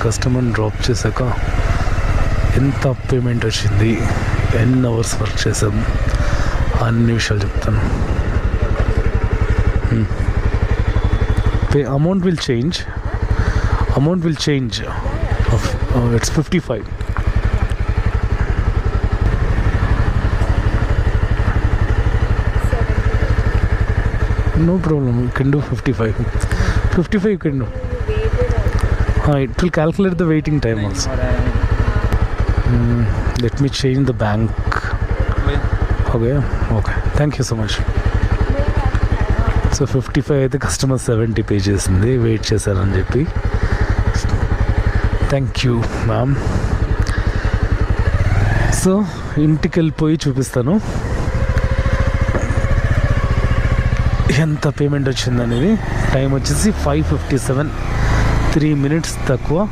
కస్టమర్ని డ్రాప్ చేశాక ఎంత పేమెంట్ వచ్చింది, ఎన్ని అవర్స్ వర్క్ చేసాం, అన్ని విషయాలు చెప్తాను. Amount will change. It's 55. No problem, you can do 55. 55 you can do. It will calculate the waiting time also. Let me change the bank. Okay, thank you so much. So 55 అయితే customer 70 pay చేసింది, wait చేశారని చెప్పి. Thank you ma'am. So ఇంటికి వెళ్ళిపోయి చూపిస్తాను ఎంత payment వచ్చిందనేది. Time వచ్చేసి 5:57, 3 minutes తక్కువ.